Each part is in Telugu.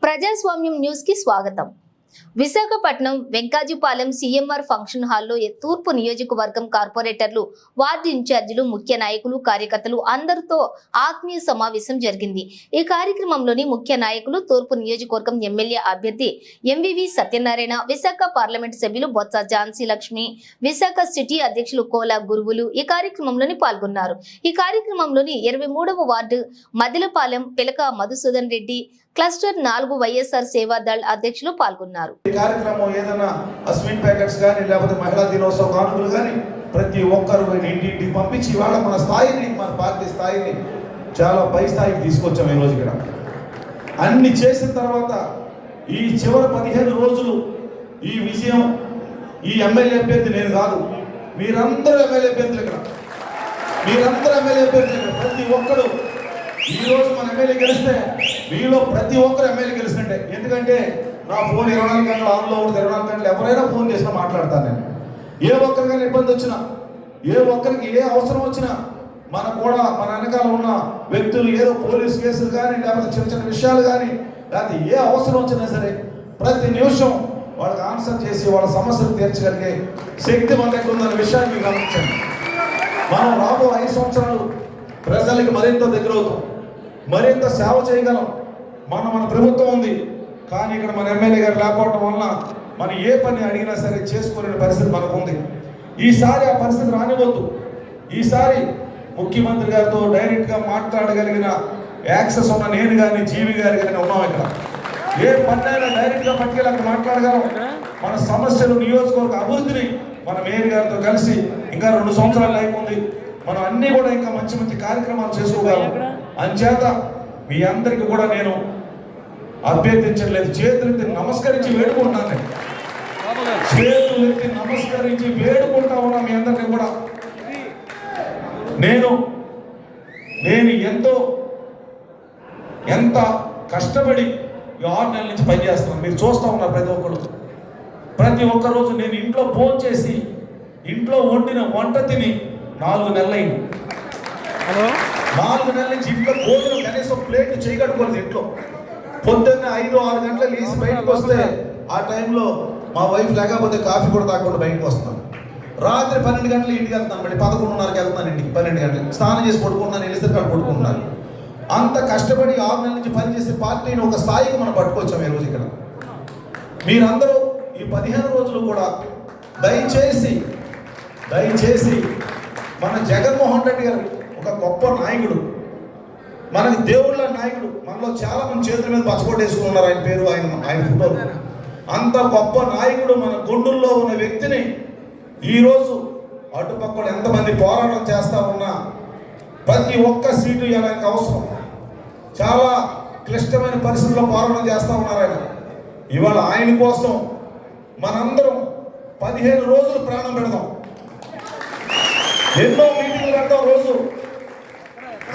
ప్రజాస్వామ్యం న్యూస్ కి స్వాగతం. విశాఖపట్నం వెంకాజీపాలెం సిఎంఆర్ ఫంక్షన్ హాల్లో తూర్పు నియోజకవర్గం కార్పొరేటర్లు, వార్డు ఇన్ఛార్జీలు, ముఖ్య నాయకులు, కార్యకర్తలు అందరితో ఆత్మీయ సమావేశం జరిగింది. ఈ కార్యక్రమంలోని ముఖ్య నాయకులు తూర్పు నియోజకవర్గం ఎమ్మెల్యే అభ్యర్థి ఎంవివి సత్యనారాయణ, విశాఖ పార్లమెంట్ సభ్యులు బొత్స ఝాన్సీ లక్ష్మి, విశాఖ సిటీ అధ్యక్షులు కోలా గురువులు ఈ కార్యక్రమంలోని పాల్గొన్నారు. ఈ కార్యక్రమంలోని 23వ వార్డు మదిలపాలెం పిలక మధుసూదన్ రెడ్డి, క్లస్టర్ 4 వైఎస్ఆర్ సేవా దళ్ అధ్యక్షులు పాల్గొన్నారు. ఈ కార్యక్రమం ఏదైనా స్వీట్ ప్యాకెట్స్ కానీ లేకపోతే మహిళా దినోత్సవ కానుకలు కానీ ప్రతి ఒక్కరు ఇంటింటికి పంపించి ఇవాళ మన స్థాయిని, మన పార్టీ స్థాయిని చాలా పై స్థాయికి తీసుకొచ్చాం. ఈరోజు ఇక్కడ అన్ని చేసిన తర్వాత ఈ చివరి 15 రోజులు ఈ విజయం ఈ ఎమ్మెల్యే అభ్యర్థి నేను కాదు, మీరందరూ ఎమ్మెల్యే అభ్యర్థులు ఇక్కడ, మీరందరూ ఎమ్మెల్యే అభ్యర్థులు ఇక్కడ. ప్రతి ఒక్కరు ఈరోజు మన ఎమ్మెల్యే గెలిస్తే మీలో ప్రతి ఒక్కరు ఎమ్మెల్యే గెలిచినట్టే. ఎందుకంటే నా ఫోన్ 24 గంటలు ఆన్లో ఉంటుంది. 24 గంటలు ఎవరైనా ఫోన్ చేసినా మాట్లాడతాను నేను. ఏ ఒక్కరికైనా ఇబ్బంది వచ్చినా, ఏ ఒక్కరికి ఏ అవసరం వచ్చినా మన వెనకాల ఉన్న వ్యక్తులు ఏదో పోలీస్ కేసులు కానీ లేకపోతే చిన్న చిన్న విషయాలు కానీ లేకపోతే ఏ అవసరం వచ్చినా సరే ప్రతి నిమిషం వాళ్ళకి ఆన్సర్ చేసి వాళ్ళ సమస్యలు తీర్చగలిగే శక్తి మన దగ్గర ఉందన్న విషయాన్ని మీరు గమనించండి. మనం రాబో 5 సంవత్సరాలు ప్రజలకి మరింత దగ్గర అవుతాం, మరింత సేవ చేయగలం. మన ప్రభుత్వం ఉంది, కానీ ఇక్కడ మన ఎమ్మెల్యే గారు లేకపోవడం వలన మనం ఏ పని అడిగినా సరే చేసుకునే పరిస్థితి మనకు ఉంది. ఈసారి ఆ పరిస్థితి రానివద్దు. ఈసారి ముఖ్యమంత్రి గారితో డైరెక్ట్గా మాట్లాడగలిగిన యాక్సెస్ ఉన్న నేను కానీ జీవి గారు కానీ ఉన్నాం. ఇక్కడ ఏ పన్నైనా డైరెక్ట్గా పట్టుకెళ్ళి అక్కడ మాట్లాడగలం. మన సమస్యలు, నియోజకవర్గ అభివృద్ధిని మన మేయర్ గారితో కలిసి ఇంకా 2 సంవత్సరాలు అయిపోయింది, మనం అన్నీ కూడా ఇంకా మంచి మంచి కార్యక్రమాలు చేసుకోగలం. అంచేత మీ అందరికీ కూడా నేను అభ్యర్థించట్లేదు, చేతులెత్తి నమస్కరించి వేడుకుంటున్నాను. చేతులెత్తి నమస్కరించి వేడుకుంటా ఉన్నా మీ అందరికీ కూడా. నేను ఎంత కష్టపడి ఈ 6 నెలల నుంచి పనిచేస్తున్నాను. మీరు చూస్తూ ఉన్నారు ప్రతి ఒక్క రోజు నేను ఇంట్లో ఫోన్ చేసి ఇంట్లో వండిన వంట తిని 4 నెలలైంది. 4 నెలల నుంచి ఇంట్లో భోజనం కనీసం ప్లేట్ చేయగట్టుకోలేదు. ఇంట్లో పొద్దున్న 5-6 గంటలకు లేచి బయటకు వస్తే ఆ టైంలో మా వైఫ్ లేకపోతే కాఫీ కూడా తాగకుండా బయటకు వస్తున్నాను. రాత్రి 12 గంటలు ఇంటికి వెళ్తాను, మళ్ళీ 11:30కి వెళ్తాను ఇంటికి. 12 గంటలకు స్నానం చేసి పడుకుంటున్నాను, వెళ్ళేసరికి అక్కడ పడుకుంటున్నాను. అంత కష్టపడి 6 నెలల నుంచి పనిచేసే పార్టీని ఒక స్థాయికి మనం పట్టుకొచ్చాం ఈరోజు ఇక్కడ. మీరందరూ ఈ 15 రోజులు కూడా దయచేసి మన జగన్మోహన్ రెడ్డి గారు ఒక గొప్ప నాయకుడు, మనకి దేవుళ్ళ నాయకుడు. మనలో చాలా మంది చేతుల మీద పచ్చబొట్టేసుకున్నారు ఆయన పేరు, ఆయన ఫోటో. అంత గొప్ప నాయకుడు మన గుండెల్లో ఉన్న వ్యక్తిని ఈరోజు అటుపక్కడు ఎంతమంది పోరాటం చేస్తా ఉన్నా ప్రతి ఒక్క సీటు ఇవ్వడానికి అవసరం. చాలా క్లిష్టమైన పరిస్థితుల్లో పోరాటం చేస్తూ ఉన్నారు ఆయన. ఇవాళ ఆయన కోసం మనందరం 15 రోజులు ప్రాణం పెడదాం. ఎన్నో మీటింగ్లు పెడతాం, రోజు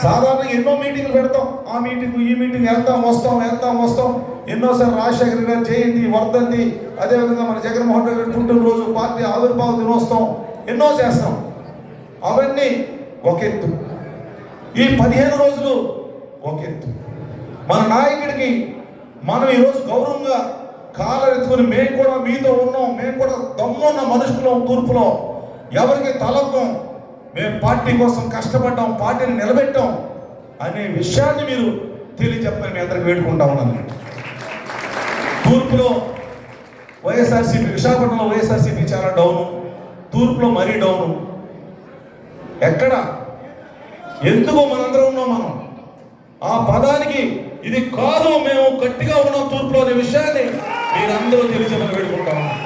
సాధారణంగా ఎన్నో మీటింగ్లు పెడతాం. ఆ మీటింగ్ ఈ మీటింగ్ వెళ్తాం వస్తాం. ఎన్నోసార్లు రాజశేఖర గారి జయంతి, వర్ధంతి, అదేవిధంగా మన జగన్మోహన్ రెడ్డి గారి పుట్టినరోజు, పార్టీ ఆవిర్భావ దినోత్సవం ఎన్నో చేస్తాం. అవన్నీ ఒక ఎత్తు, ఈ 15 రోజులు ఒక ఎత్తు. మన నాయకుడికి మనం ఈరోజు గౌరవంగా కాలరెత్తుకుని మేము కూడా మీతో ఉన్నాం, మేము కూడా దమ్మున్న మనుషులు తూర్పులో ఎవరికి తలకం, మేము పార్టీ కోసం కష్టపడ్డాం, పార్టీని నిలబెట్టాం అనే విషయాన్ని మీరు తెలియజెప్పని మీ అందరికి వేడుకుంటా ఉన్నాను. తూర్పులో వైఎస్ఆర్సీపీ, విశాఖపట్నంలో వైఎస్ఆర్సీపీ చాలా డౌను, తూర్పులో మరీ డౌను. ఎక్కడ ఎందుకో మనందరం ఉన్నాం. మనం ఆ పదానికి ఇది కాదు, మేము గట్టిగా ఉన్నాం తూర్పులో అనే విషయాన్ని మీరందరూ తెలియజేయమని వేడుకుంటా ఉన్నాం.